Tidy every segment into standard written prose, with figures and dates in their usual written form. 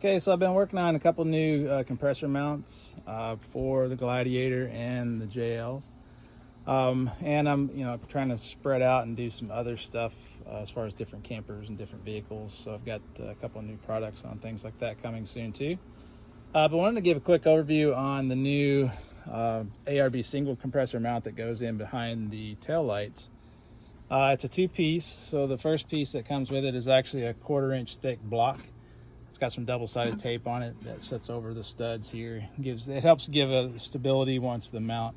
Okay, so I've been working on a couple new compressor mounts for the Gladiator and the JLs. And I'm trying to spread out and do some other stuff as far as different campers and different vehicles. So I've got a couple of new products on things like that coming soon too. But I wanted to give a quick overview on the new ARB single compressor mount that goes in behind the tail lights. It's a two-piece, so the first piece that comes with it is actually a 1/4-inch thick block. It's got some double-sided tape on it that sits over the studs here. It helps give a stability once the mount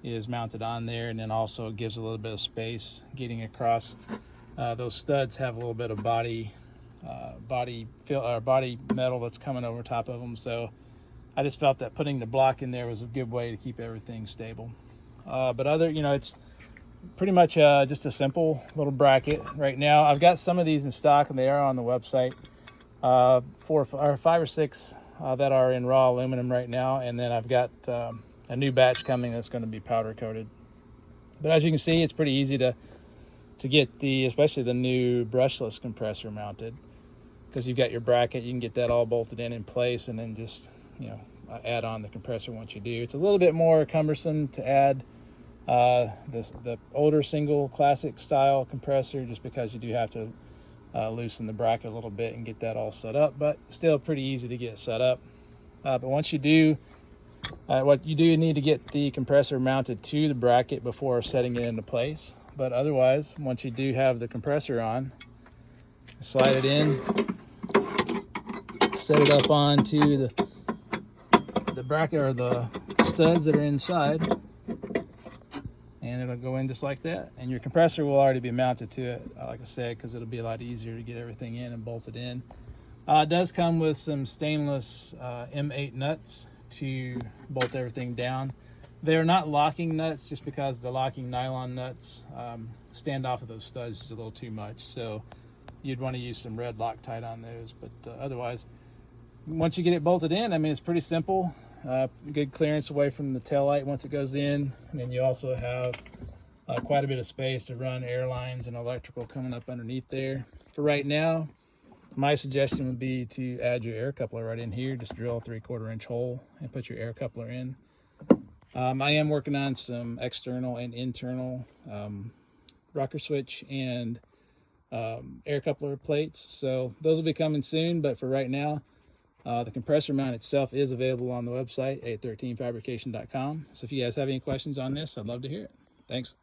is mounted on there, and then also gives a little bit of space getting across. Those studs have a little bit of body metal that's coming over top of them, so I just felt that putting the block in there was a good way to keep everything stable. It's pretty much just a simple little bracket. Right now I've got some of these in stock and they are on the website, 5 or 6 that are in raw aluminum right now, and then I've got a new batch coming that's going to be powder coated. But as you can see, it's pretty easy to get especially the new brushless compressor mounted, because you've got your bracket. You can get that all bolted in place and then just add on the compressor once you do. It's a little bit more cumbersome to add the older single classic style compressor, just because you do have to loosen the bracket a little bit and get that all set up, but still pretty easy to get set up. But once you do, what you do need to get the compressor mounted to the bracket before setting it into place. But otherwise, once you do have the compressor on, slide it in, set it up onto the bracket or the studs that are inside, and it'll go in just like that. And your compressor will already be mounted to it, like I said, because it'll be a lot easier to get everything in and bolted in. It does come with some stainless M8 nuts to bolt everything down. They're not locking nuts, just because the locking nylon nuts stand off of those studs just a little too much. So you'd want to use some red Loctite on those. But otherwise, once you get it bolted in, I mean, it's pretty simple. Good clearance away from the tail light once it goes in. And then you also have quite a bit of space to run air lines and electrical coming up underneath there. For right now, my suggestion would be to add your air coupler right in here. Just drill a 3/4-inch hole and put your air coupler in. I am working on some external and internal rocker switch and air coupler plates, so those will be coming soon. But for right now, the compressor mount itself is available on the website, a13fabrication.com. So if you guys have any questions on this, I'd love to hear it. Thanks.